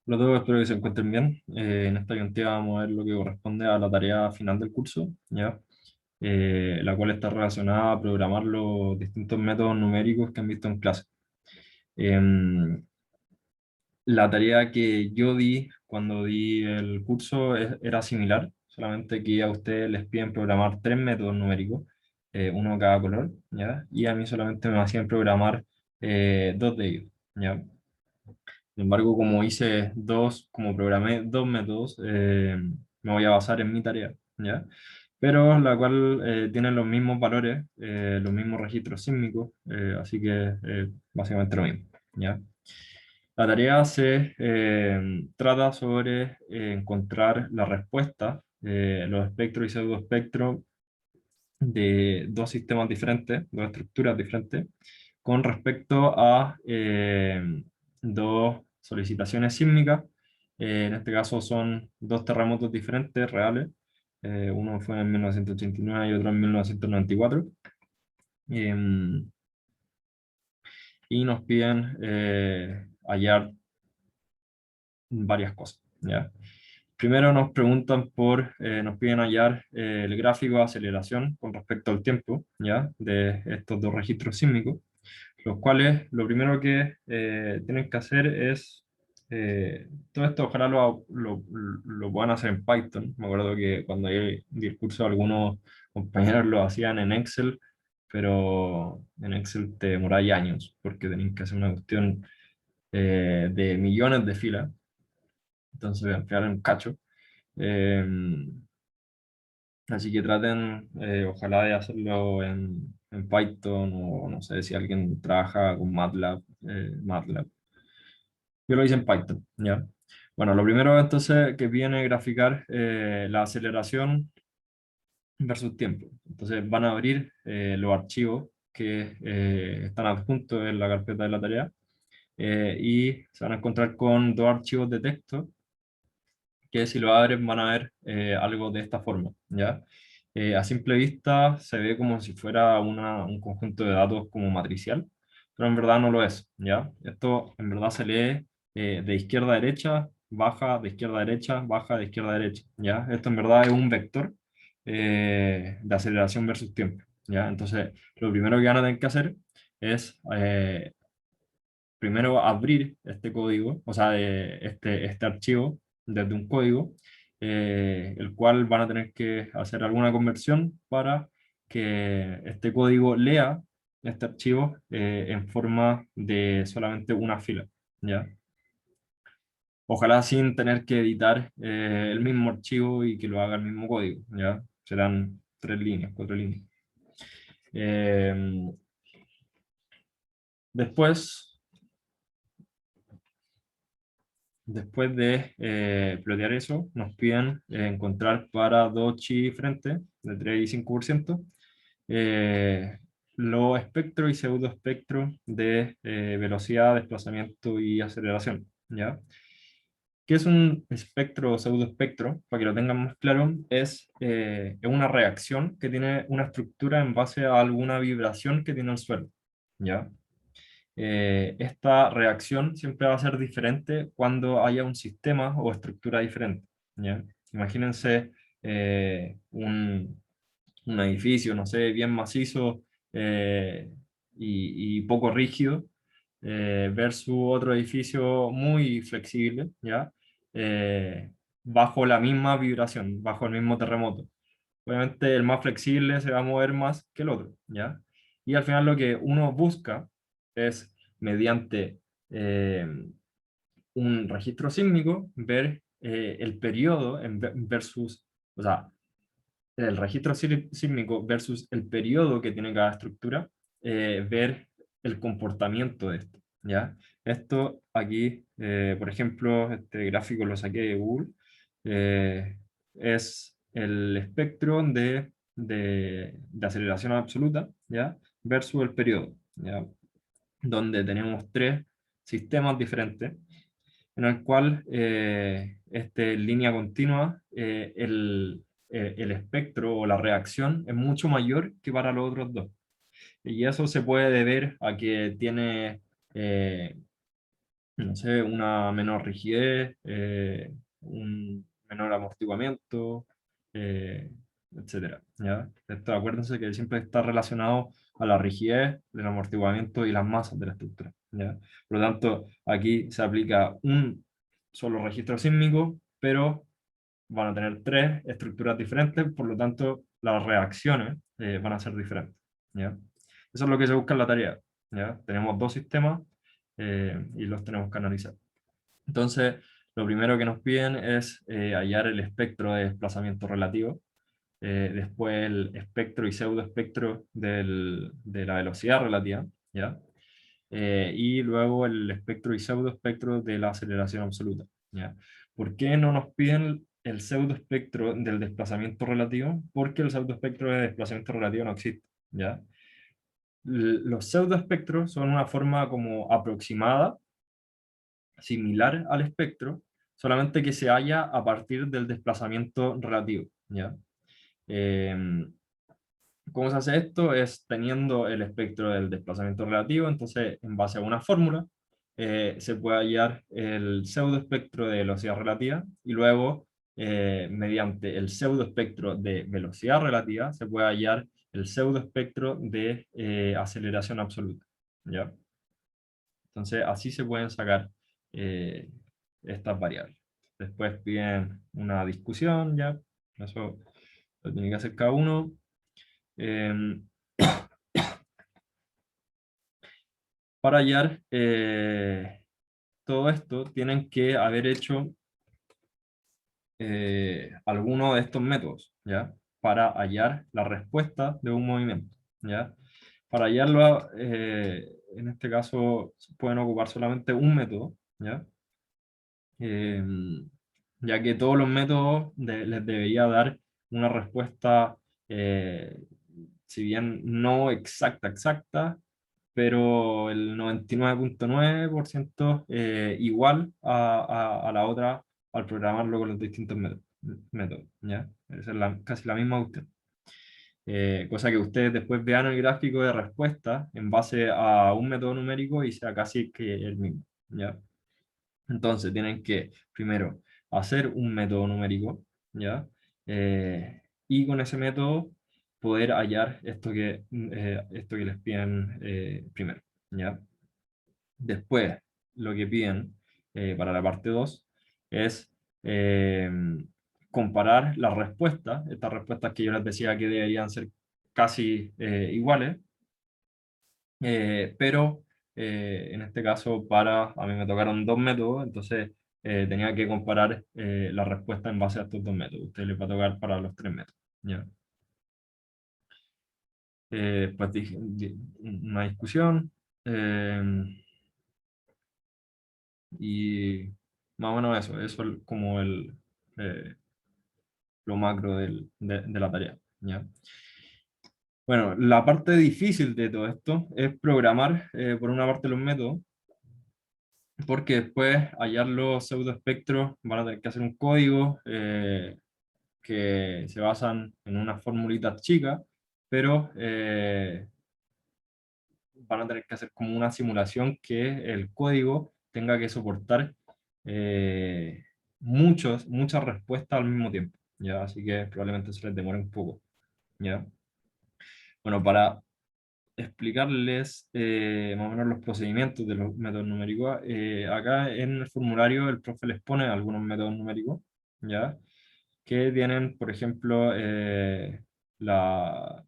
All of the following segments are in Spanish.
Hola a todos, espero que se encuentren bien. En esta diapositiva vamos a ver lo que corresponde a la tarea final del curso, ¿ya? La cual está relacionada a programar los distintos métodos numéricos que han visto en clase. Em, la tarea que yo di cuando di el curso era similar, solamente que a ustedes les piden programar tres métodos numéricos, uno cada color, ¿ya? Y a mí solamente me hacían programar dos de ellos, ¿ya? Sin embargo, como programé dos métodos, me voy a basar en mi tarea, ¿ya? Pero la cual tiene los mismos valores, los mismos registros sísmicos, así que básicamente lo mismo, ¿ya? La tarea se trata sobre encontrar la respuesta, los espectros y pseudoespectros de dos sistemas diferentes, dos estructuras diferentes, con respecto a dos solicitaciones sísmicas. En este caso son dos terremotos diferentes, reales. Uno fue en 1989 y otro en 1994. Em, y nos piden hallar varias cosas, ¿ya? Primero nos piden hallar el gráfico de aceleración con respecto al tiempo, ¿ya? De estos dos registros sísmicos, los cuales lo primero que tienen que hacer es, todo esto ojalá lo puedan hacer en Python. Me acuerdo que cuando di el curso algunos compañeros lo hacían en Excel, pero en Excel te demoráis años, porque tenéis que hacer una cuestión de millones de filas, entonces al final es un cacho. Eh, Así que traten, ojalá, de hacerlo en Python o no sé si alguien trabaja con MATLAB. Yo lo hice en Python, ¿ya? Bueno, lo primero entonces que viene a graficar la aceleración versus tiempo. Entonces van a abrir los archivos que están adjuntos en la carpeta de la tarea y se van a encontrar con dos archivos de texto que si lo abren van a ver algo de esta forma, ¿ya? A simple vista se ve como si fuera un conjunto de datos como matricial, pero en verdad no lo es, ¿ya? Esto en verdad se lee de izquierda a derecha, baja, de izquierda a derecha, baja, de izquierda a derecha, ¿ya? Esto en verdad es un vector de aceleración versus tiempo, ¿ya? Entonces, lo primero que van a tener que hacer es primero abrir este código, o sea, este archivo desde un código, el cual van a tener que hacer alguna conversión para que este código lea este archivo en forma de solamente una fila, ¿ya? Ojalá sin tener que editar el mismo archivo y que lo haga el mismo código, ¿ya? Serán tres líneas, cuatro líneas. Eh, después Después de plotear eso, nos piden encontrar para dos chi diferentes, de 3 y 5%, eh, los espectros y pseudoespectros de velocidad, desplazamiento y aceleración, ¿ya? ¿Qué es un espectro o pseudoespectro? Para que lo tengan más claro, es una reacción que tiene una estructura en base a alguna vibración que tiene el suelo, ¿ya? Esta reacción siempre va a ser diferente cuando haya un sistema o estructura diferente, ¿ya? Imagínense un edificio, no sé, bien macizo y poco rígido versus otro edificio muy flexible, ¿ya? Eh, bajo la misma vibración, bajo el mismo terremoto. Obviamente el más flexible se va a mover más que el otro, ¿ya? Y al final lo que uno busca es, mediante eh, un registro sísmico, ver el periodo versus, o sea, el registro sísmico versus el periodo que tiene cada estructura, ver el comportamiento de esto, ¿ya? Esto aquí, por ejemplo, este gráfico lo saqué de Google, es el espectro de aceleración absoluta, ¿ya? Versus el periodo, ¿ya? Donde tenemos tres sistemas diferentes, en el cual, en línea continua, el espectro o la reacción es mucho mayor que para los otros dos. Y eso se puede deber a que tiene eh, no sé, una menor rigidez, un menor amortiguamiento, eh, etcétera, ¿ya? Esto, acuérdense que siempre está relacionado a la rigidez, el amortiguamiento y las masas de la estructura, ¿ya? Por lo tanto, aquí se aplica un solo registro sísmico, pero van a tener tres estructuras diferentes, por lo tanto, las reacciones van a ser diferentes, ¿ya? Eso es lo que se busca en la tarea, ¿ya? Tenemos dos sistemas y los tenemos que analizar. Entonces, lo primero que nos piden es hallar el espectro de desplazamiento relativo, después el espectro y pseudoespectro de la velocidad relativa, ¿ya? Y luego el espectro y pseudoespectro de la aceleración absoluta, ¿ya? ¿Por qué no nos piden el pseudoespectro del desplazamiento relativo? Porque el pseudoespectro de desplazamiento relativo no existe, ¿ya? Los pseudoespectros son una forma como aproximada, similar al espectro, solamente que se halla a partir del desplazamiento relativo, ¿ya? Eh, ¿Cómo se hace esto? Es teniendo el espectro del desplazamiento relativo, entonces en base a una fórmula se puede hallar el pseudoespectro de velocidad relativa y luego mediante el pseudoespectro de velocidad relativa se puede hallar el pseudoespectro de aceleración absoluta, ¿ya? Entonces así se pueden sacar eh, estas variables. Después piden una discusión, ¿ya? Eso lo tiene que hacer cada uno. Em, para hallar todo esto, tienen que haber hecho alguno de estos métodos, ¿ya? Para hallar la respuesta de un movimiento, ¿ya? Para hallarlo, en este caso, pueden ocupar solamente un método, ¿ya? Eh, ya que todos los métodos les debería dar una respuesta, eh, si bien no exacta, exacta, pero el 99,9% igual a la otra al programarlo con los distintos métodos, ¿ya? Esa es casi la misma cuestión. Cosa que ustedes después vean el gráfico de respuesta en base a un método numérico y sea casi que el mismo, ¿ya? Entonces tienen que primero hacer un método numérico, ¿ya? Y con ese método poder hallar esto que les piden primero, ¿ya? Después, lo que piden para la parte 2 es eh, comparar las respuestas, estas respuestas que yo les decía que deberían ser casi iguales, pero en este caso a mí me tocaron dos métodos, entonces tenía que comparar la respuesta en base a estos dos métodos. A ustedes les va a tocar para los tres métodos, ¿ya? Pues una discusión eh, y más o menos eso es como eh, lo macro de la tarea, ¿ya? Bueno, la parte difícil de todo esto es programar, por una parte, los métodos, porque después hallar los pseudoespectros van a tener que hacer un código que se basan en unas formulitas chicas, pero van a tener que hacer como una simulación que el código tenga que soportar eh, muchas respuestas al mismo tiempo, ¿ya? Así que probablemente se les demore un poco, ¿ya? Bueno, para explicarles más o menos los procedimientos de los métodos numéricos. Acá en el formulario el profe les pone algunos métodos numéricos, ¿ya? Que tienen, por ejemplo, la,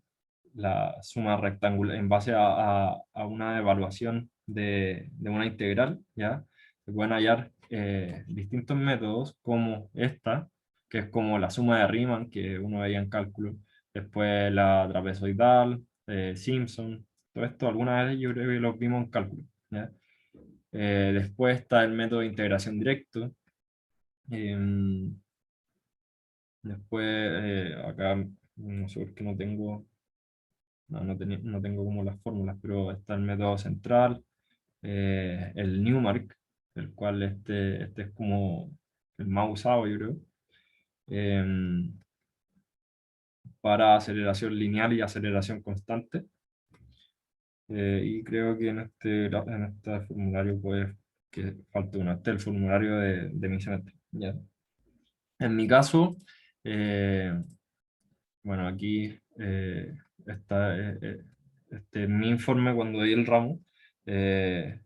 la suma rectangular en base a una evaluación de una integral, ¿ya? Se pueden hallar distintos métodos como esta, que es como la suma de Riemann, que uno veía en cálculo, después la trapezoidal, Simpson, todo esto alguna vez yo creo que lo vimos en cálculo, ¿ya? Después está el método de integración directo. em, Después, acá, no sé por qué no tengo, no tengo como las fórmulas, pero está el método central, el Newmark, el cual este es como el más usado, yo creo, em, para aceleración lineal y aceleración constante. Y creo que en este formulario pues que falta uno, este es el formulario de mi semestre, ¿ya? En mi caso, bueno, aquí está mi informe cuando di el ramo. eh,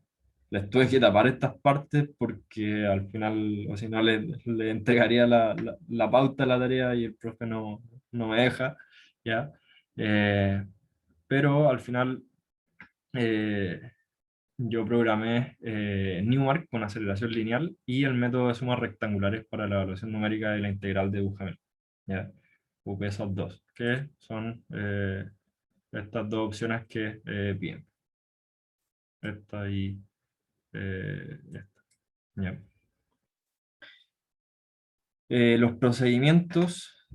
Les tuve que tapar estas partes porque al final, o si no, le entregaría la pauta a la tarea y el profe no me deja, ¿ya? Eh, pero al final eh, yo programé Newmark con aceleración lineal y el método de sumas rectangulares para la evaluación numérica de la integral de Duhamel, ¿ya? UP esos dos, que son estas dos opciones que piden. Esta y esta, ¿ya? Los procedimientos,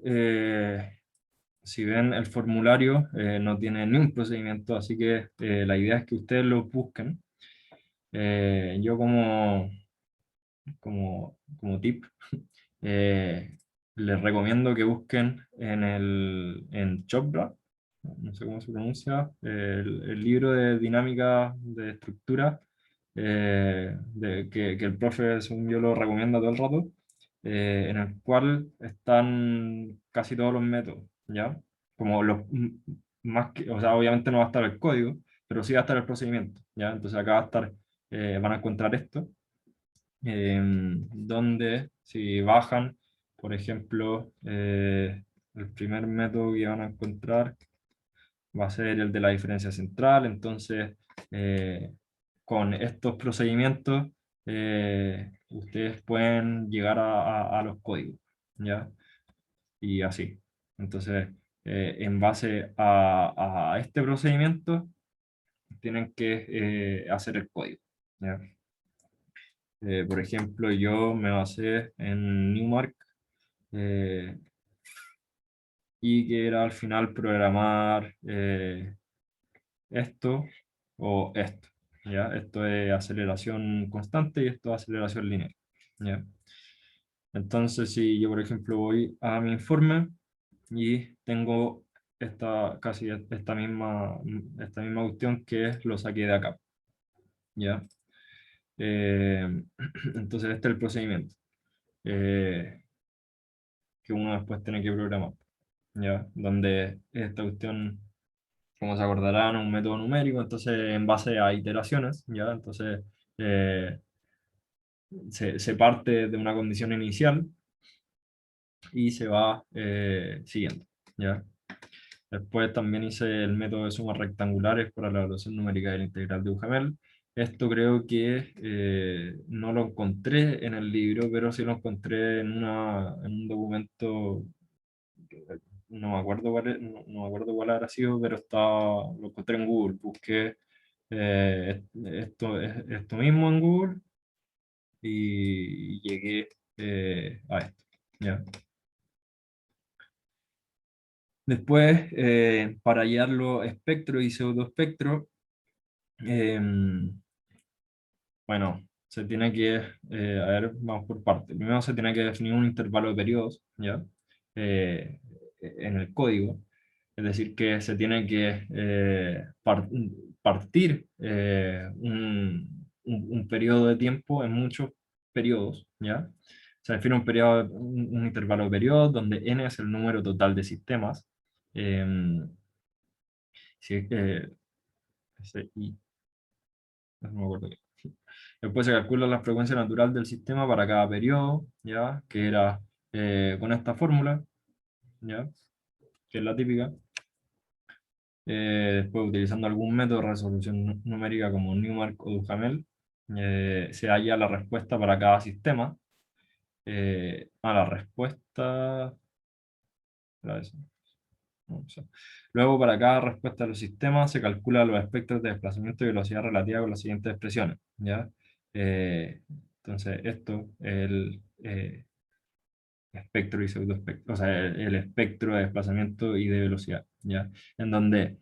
si ven el formulario, no tiene ni un procedimiento, así que la idea es que ustedes lo busquen. Yo como tip, les recomiendo que busquen en Chopra, no sé cómo se pronuncia, el libro de dinámica de estructura, que el profe, según yo, lo recomienda todo el rato, en el cual están casi todos los métodos, ¿ya? Como más que, o sea, obviamente no va a estar el código, pero sí va a estar el procedimiento, ¿ya? Entonces acá va a estar, van a encontrar esto, donde si bajan, por ejemplo, el primer método que van a encontrar va a ser el de la diferencia central. Entonces, con estos procedimientos, ustedes pueden llegar a los códigos, ¿ya? Y así. Entonces, en base a este procedimiento, tienen que hacer el código, ¿ya? Por ejemplo, yo me basé en Newmark, eh, y que era al final programar esto o esto, ¿ya? Esto es aceleración constante y esto es aceleración lineal, ¿ya? Entonces, si yo, por ejemplo, voy a mi informe y tengo casi esta misma cuestión que lo saqué de acá, ¿ya? Eh, entonces, este es el procedimiento eh, que uno después tiene que programar, ¿ya? Donde esta cuestión, como se acordarán, un método numérico, entonces en base a iteraciones, ¿ya? Entonces eh, se parte de una condición inicial y se va siguiendo, ¿ya? Después también hice el método de sumas rectangulares para la evaluación numérica de la integral de Duhamel. Esto creo que no lo encontré en el libro, pero sí lo encontré en un documento, no me acuerdo no me acuerdo cuál habrá sido, pero lo encontré en Google. Busqué esto mismo en Google y llegué a esto, ¿ya? Después, para hallar los espectros y pseudoespectros, bueno, se tiene que, a ver, vamos por partes. Primero se tiene que definir un intervalo de periodos, ¿ya? Eh, en el código. Es decir, que se tiene que partir un periodo de tiempo en muchos periodos, ¿ya? Se define un periodo, un intervalo de periodos donde n es el número total de sistemas. Si es que, no me acuerdo bien. Después se calcula la frecuencia natural del sistema para cada periodo, ¿ya? Que era con esta fórmula, ¿ya? Que es la típica. Después, utilizando algún método de resolución numérica como Newmark o Duhamel, se halla la respuesta para cada sistema. La respuesta... era eso, no, o sea, luego, para cada respuesta de los sistemas, se calcula los espectros de desplazamiento y velocidad relativa con las siguientes expresiones, ¿ya? Entonces, esto es el espectro y pseudoespectro, o sea, el espectro de desplazamiento y de velocidad, ¿ya? En donde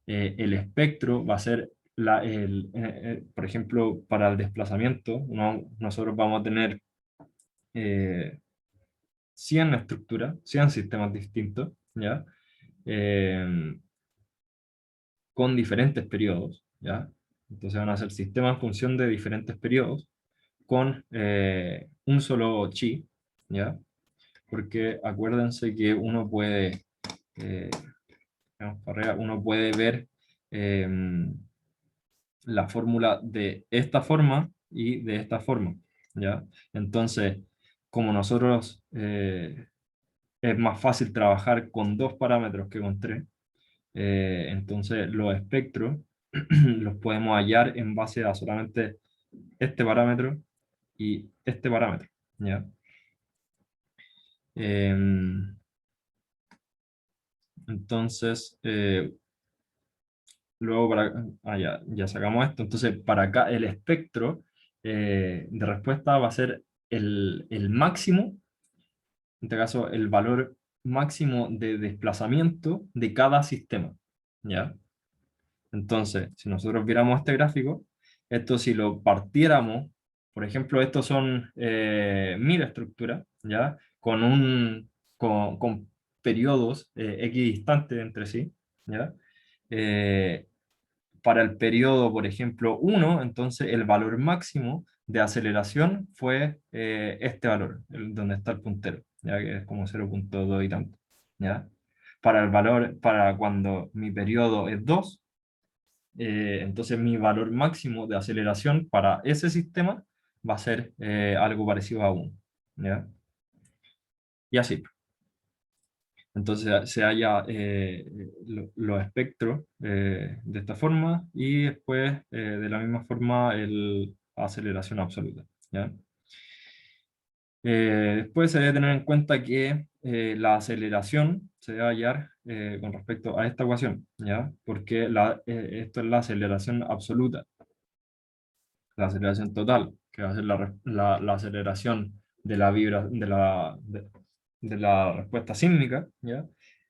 el espectro va a ser, por ejemplo, para el desplazamiento, nosotros vamos a tener 100 estructuras, 100 sistemas distintos, ¿ya? Eh, con diferentes periodos, ¿ya? Entonces van a ser sistemas en función de diferentes periodos. con un solo chi, ¿ya? Porque acuérdense que uno puede, eh, vamos para arriba, uno puede ver la fórmula de esta forma y de esta forma, ¿ya? Entonces, como nosotros es más fácil trabajar con dos parámetros que con tres, entonces los espectros los podemos hallar en base a solamente este parámetro y este parámetro, ¿ya? Em, entonces, luego ya sacamos esto. Entonces, para acá el espectro de respuesta va a ser el máximo, en este caso, el valor máximo de desplazamiento de cada sistema, ¿ya? Entonces, si nosotros viéramos este gráfico, esto si lo partiéramos, por ejemplo, estos son 1000 estructuras, ¿ya? Con periodos equidistantes entre sí, ¿ya? Eh, para el periodo, por ejemplo, 1, entonces el valor máximo de aceleración fue este valor, donde está el puntero, ¿ya? Que es como 0,2 y tanto, ¿ya? Para el valor, para cuando mi periodo es 2, entonces mi valor máximo de aceleración para ese sistema va a ser algo parecido a 1, ¿ya? Y así. Entonces se halla los espectros de esta forma y después de la misma forma el aceleración absoluta, ¿ya? Después se debe tener en cuenta que la aceleración se debe hallar con respecto a esta ecuación, ¿ya? Porque esto es la aceleración absoluta, la aceleración total, que va a ser la aceleración de la, vibra, de la respuesta sísmica, ¿ya?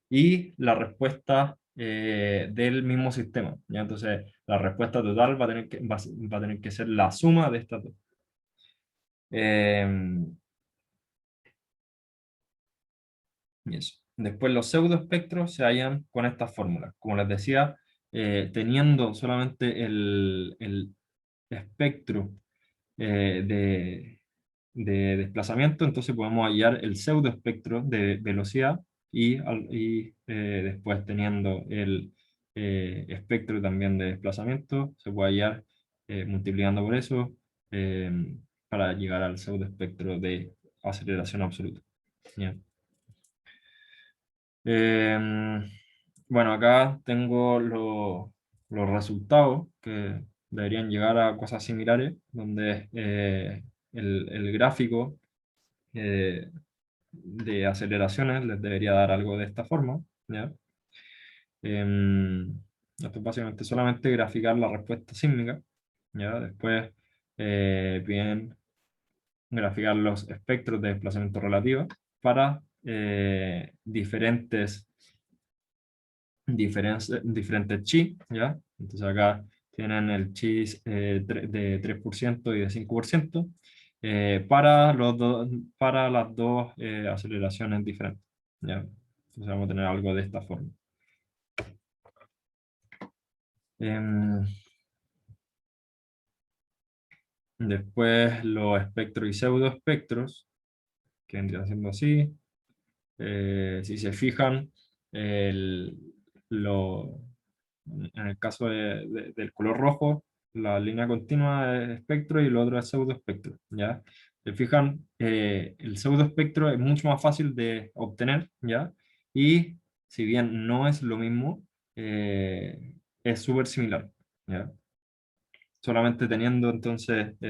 Y la respuesta del mismo sistema, ¿ya? Entonces, la respuesta total va a tener que ser la suma de estas dos. Y eso. Después los pseudoespectros se hallan con estas fórmulas. Como les decía, teniendo solamente el espectro de desplazamiento, entonces podemos hallar el pseudoespectro de velocidad después teniendo el espectro también de desplazamiento, se puede hallar multiplicando por eso eh, para llegar al pseudoespectro de aceleración absoluta. ¿Ya? Em, bueno, acá tengo los resultados que deberían llegar a cosas similares, donde el gráfico de aceleraciones les debería dar algo de esta forma, ¿ya? Em, Esto es básicamente solamente graficar la respuesta sísmica, ¿ya? Después, bien, graficar los espectros de desplazamiento relativo para diferentes chi, ¿ya? Entonces acá tienen el chi de 3% y de 5% para las dos aceleraciones diferentes, ¿ya? Entonces vamos a tener algo de esta forma. Em, Después los espectros y pseudoespectros, que vendrían siendo así. Si se fijan, el, lo, en el caso del color rojo, la línea continua es espectro y lo otro es pseudoespectro, ¿ya? Se fijan, el pseudoespectro es mucho más fácil de obtener, ¿ya? Y si bien no es lo mismo, es súper similar, ¿ya? Solamente teniendo entonces no,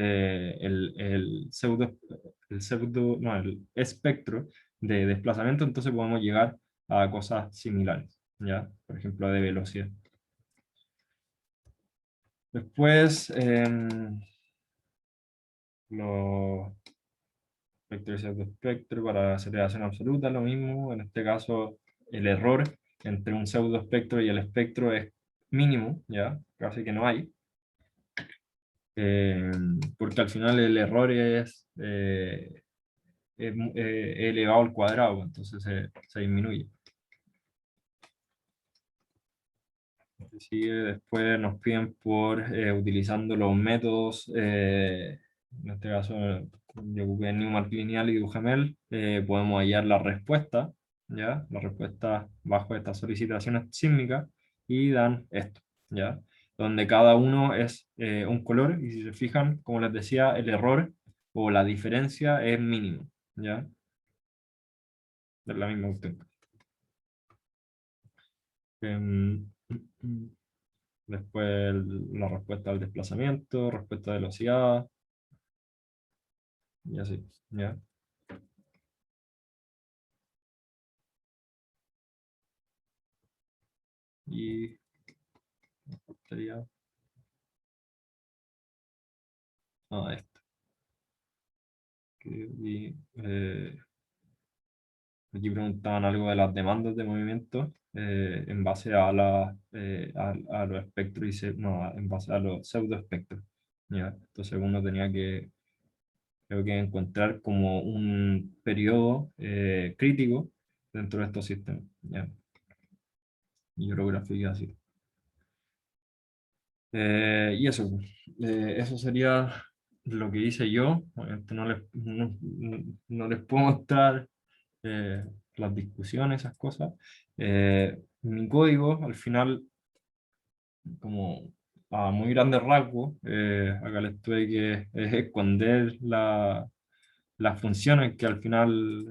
el espectro de desplazamiento, entonces podemos llegar a cosas similares, ¿ya? Por ejemplo, de velocidad. Después, los espectros de espectro para aceleración absoluta, lo mismo. En este caso, el error entre un pseudoespectro y el espectro es mínimo, ¿ya? Casi que no hay. Porque al final el error es elevado al cuadrado, entonces se disminuye. Sigue, después nos piden por utilizando los métodos en este caso yo ocupé Newmark lineal y Duhamel, podemos hallar la respuesta, ¿ya? La respuesta bajo estas solicitaciones sísmicas y dan esto, ¿ya? Donde cada uno es un color y si se fijan, como les decía, el error o la diferencia es mínimo, ¿ya? Es la misma cuestión. Em, Después la respuesta al desplazamiento, respuesta de velocidad, y así, ¿ya? Y sería esto. Aquí preguntaban algo de las demandas de movimiento en base a, a los espectros, no, en base a los pseudoespectros, ¿ya? Entonces uno tenía que, creo que encontrar como un periodo crítico dentro de estos sistemas, ¿ya? Y yo lo grafiqué así. Y eso, eso sería lo que hice yo. Obviamente no les puedo mostrar eh, las discusiones, esas cosas. Mi código, al final, como a muy grandes rasgos, acá les tuve que esconder las funciones, que al final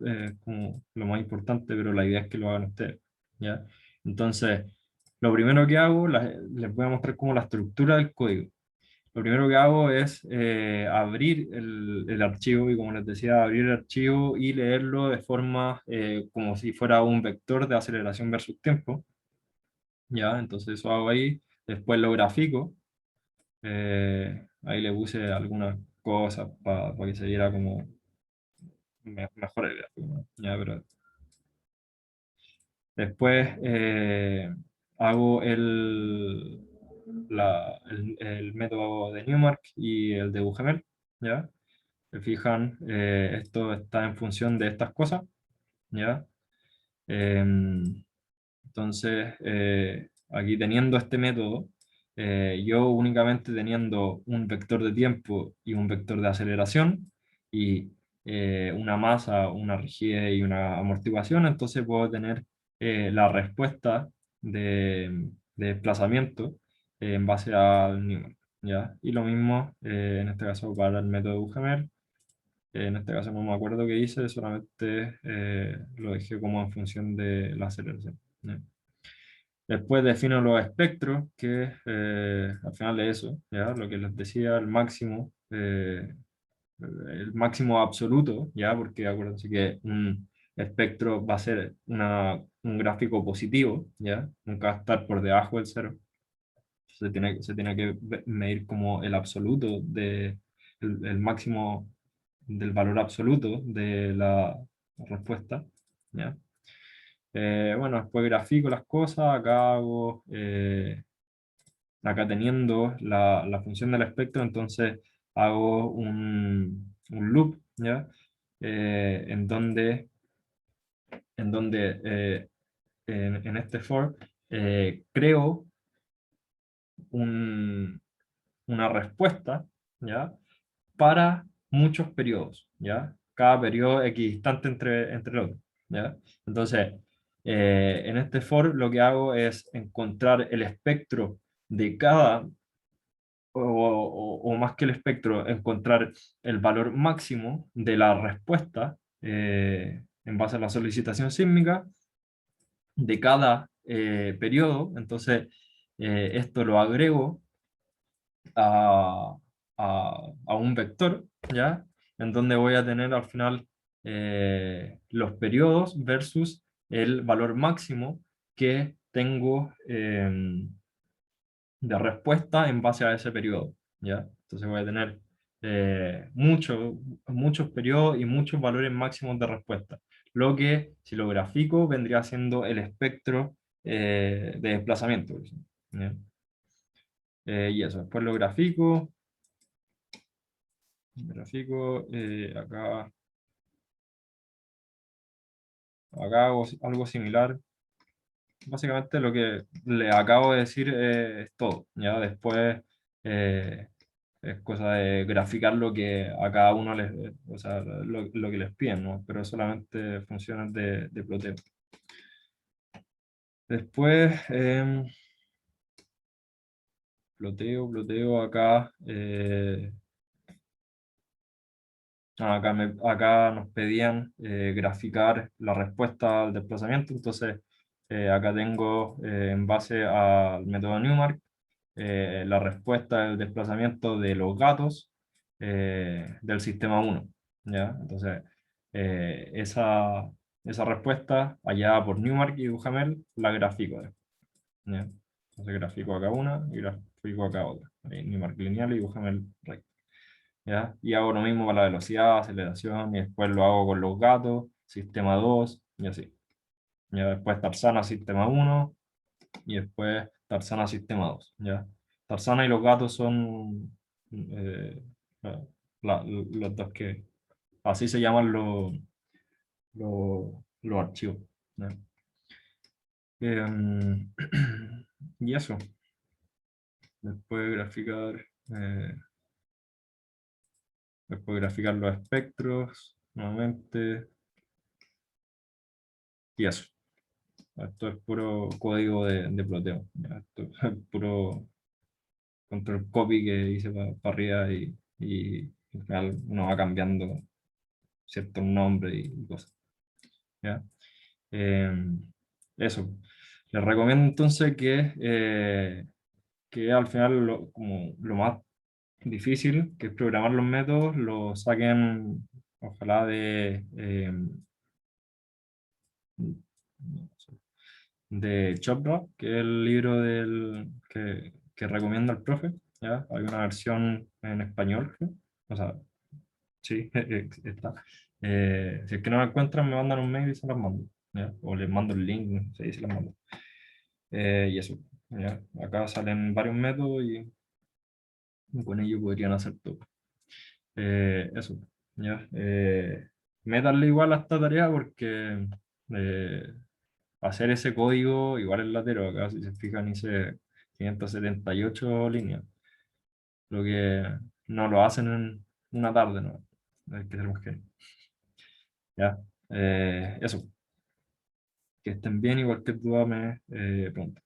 es como lo más importante, pero la idea es que lo hagan ustedes, ¿ya? Entonces, lo primero que hago, les voy a mostrar como la estructura del código. Lo primero que hago es abrir el archivo y como les decía, abrir el archivo y leerlo de forma como si fuera un vector de aceleración versus tiempo. ¿Ya? Entonces eso hago ahí. Después lo grafico. Ahí le puse algunas cosas para que se viera como mejor el gráfico, ¿no? Ya, pero después hago el método de Newmark y el de Duhamel. ¿Ya? Se fijan, esto está en función de estas cosas, ¿ya? Entonces, aquí teniendo este método, yo únicamente teniendo un vector de tiempo y un vector de aceleración y una masa, una rigidez y una amortiguación, entonces puedo tener la respuesta de desplazamiento en base al Newton, ¿ya? Y lo mismo en este caso para el método de Duhamel. En este caso no me acuerdo qué hice, solamente lo dejé como en función de la aceleración, ¿ya? Después defino los espectros, que al final de eso, ¿ya? Lo que les decía, el máximo absoluto, ¿ya? Porque acuérdense que un espectro va a ser un gráfico positivo, ¿ya? Nunca va a estar por debajo del cero. Se tiene que medir como el absoluto el máximo del valor absoluto de la respuesta, ¿ya? Bueno, después grafico las cosas, acá teniendo la función del espectro, entonces hago un loop, ¿ya? En donde, en este for, creo un- una respuesta, ¿ya? Para muchos periodos, ¿ya? Cada periodo equidistante entre los otros, ¿ya? Entonces, en este for lo que hago es encontrar el espectro de cada, o más que el espectro, encontrar el valor máximo de la respuesta en base a la solicitación sísmica de cada periodo. Entonces, esto lo agrego a, a un vector, ¿ya? En donde voy a tener al final los periodos versus el valor máximo que tengo de respuesta en base a ese periodo, ¿ya? Entonces voy a tener muchos periodos y muchos valores máximos de respuesta. Lo que, si lo grafico, vendría siendo el espectro de desplazamiento, por ejemplo, ¿ya? Y eso, después lo grafico, acá hago algo similar. Básicamente lo que le acabo de decir es todo. ¿Ya? Después Es cosa de graficar lo que a cada uno les, o sea, lo que les piden, ¿no? Pero solamente funciones de ploteo. Después, ploteo acá. Acá nos pedían graficar la respuesta al desplazamiento, entonces acá tengo en base al método Newmark la respuesta del desplazamiento de los gatos del sistema uno, ¿ya? Entonces esa respuesta hallada por Newmark y Duhamel la grafico después, ¿ya? Entonces grafico acá una y grafico acá otra. Newmark lineal y Duhamel recto. ¿Ya? Y hago lo mismo para la velocidad, aceleración, y después lo hago con los gatos, sistema 2 y así. Ya después Tarsana, sistema uno y después Tarsana, sistema dos. ¿Ya? Tarsana y los gatos son la- los dos que, así se llaman los archivos. ¿Ya? Em, y eso, después graficar, eh, después graficar los espectros nuevamente, y eso. Esto es puro código de ploteo. ¿Ya? Esto es puro control copy que hice para arriba y al final uno va cambiando ciertos nombres y cosas. ¿Ya? Eh, eso. Les recomiendo entonces que al final como lo más difícil, que es programar los métodos, lo saquen ojalá de Chopra, que es el libro que recomienda el profe, ¿ya? Hay una versión en español, creo. O sea, sí, está. Si es que no la encuentran, me mandan un mail y se las mando, ¿ya? O les mando el link, no sé, y se las mando. Y eso, ¿ya? Acá salen varios métodos y con ello podrían hacer todo. Eso, ¿ya? Métanle igual a esta tarea porque eh, hacer ese código igual es latero. Acá, si se fijan, hice 578 líneas, lo que no lo hacen en una tarde, ¿no? Hay que ser un genio. Ya, eso, que estén bien, igual que tú me preguntas.